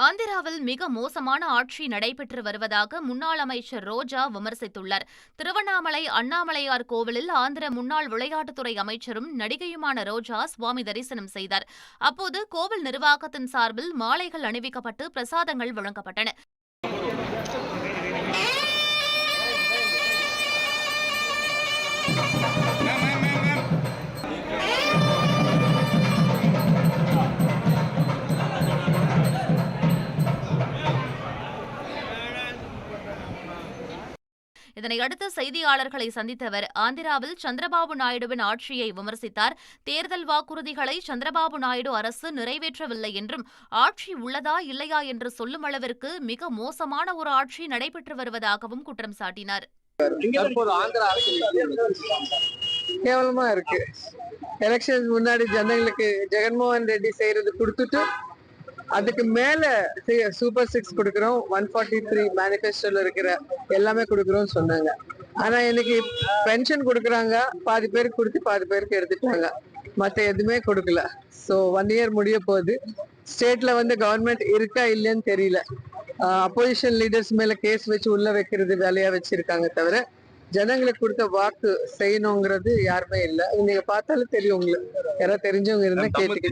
ஆந்திராவில் மிக மோசமான ஆட்சி நடைபெற்று வருவதாக முன்னாள் அமைச்சர் ரோஜா விமர்சித்துள்ளார். திருவண்ணாமலை அண்ணாமலையார் கோவிலில் ஆந்திர முன்னாள் விளையாட்டுத்துறை அமைச்சரும் நடிகையுமான ரோஜா சுவாமி தரிசனம் செய்தார். அப்போது கோவில் நிர்வாகத்தின் சார்பில் மாலைகள் அணிவிக்கப்பட்டு பிரசாதங்கள் வழங்கப்பட்டன. இதனையடுத்து செய்தியாளர்களை சந்தித்த அவர், ஆந்திராவில் சந்திரபாபு நாயுடுவின் ஆட்சியை விமர்சித்தார். தேர்தல் வாக்குறுதிகளை சந்திரபாபு நாயுடு அரசு நிறைவேற்றவில்லை என்றும், ஆட்சி உள்ளதா இல்லையா என்று சொல்லும் அளவிற்கு மிக மோசமான ஒரு ஆட்சி நடைபெற்று வருவதாகவும் குற்றம் சாட்டினார். கேவலமா இருக்கு. எலெக்ஷன் முன்னாடி ஜனங்களுக்கு ஜெகன்மோகன் ரெட்டி செய்யறது கொடுத்துட்டு அதுக்கு மேல சூப்பர் 6 கொடுக்கிறோம், 143 மேனிஃபெஸ்டோல இருக்கிற எல்லாமே கொடுக்கிறோம் சொன்னாங்க. ஆனா இன்னைக்கு பென்ஷன் கொடுக்கறாங்க, பாதி பேருக்கு கொடுத்து பாதி பேருக்கு எடுத்துட்டாங்க, மத்த எதுவுமே கொடுக்கல. ஸோ 1 இயர் முடிய போகுது. ஸ்டேட்ல கவர்மெண்ட் இருக்கா இல்லைன்னு தெரியல. அப்போசிஷன் லீடர்ஸ் மேல கேஸ் வச்சு உள்ள வைக்கிறது வேலையா வச்சிருக்காங்க தவிர ஜனங்களுக்கு கொடுத்த வாக்கு செய்யணுங்கிறது யாருமே இல்லை. நீங்க பார்த்தாலும் தெரியும், உங்களுக்கு யாராவது தெரிஞ்சவங்க இருந்தா கேட்டுக்க.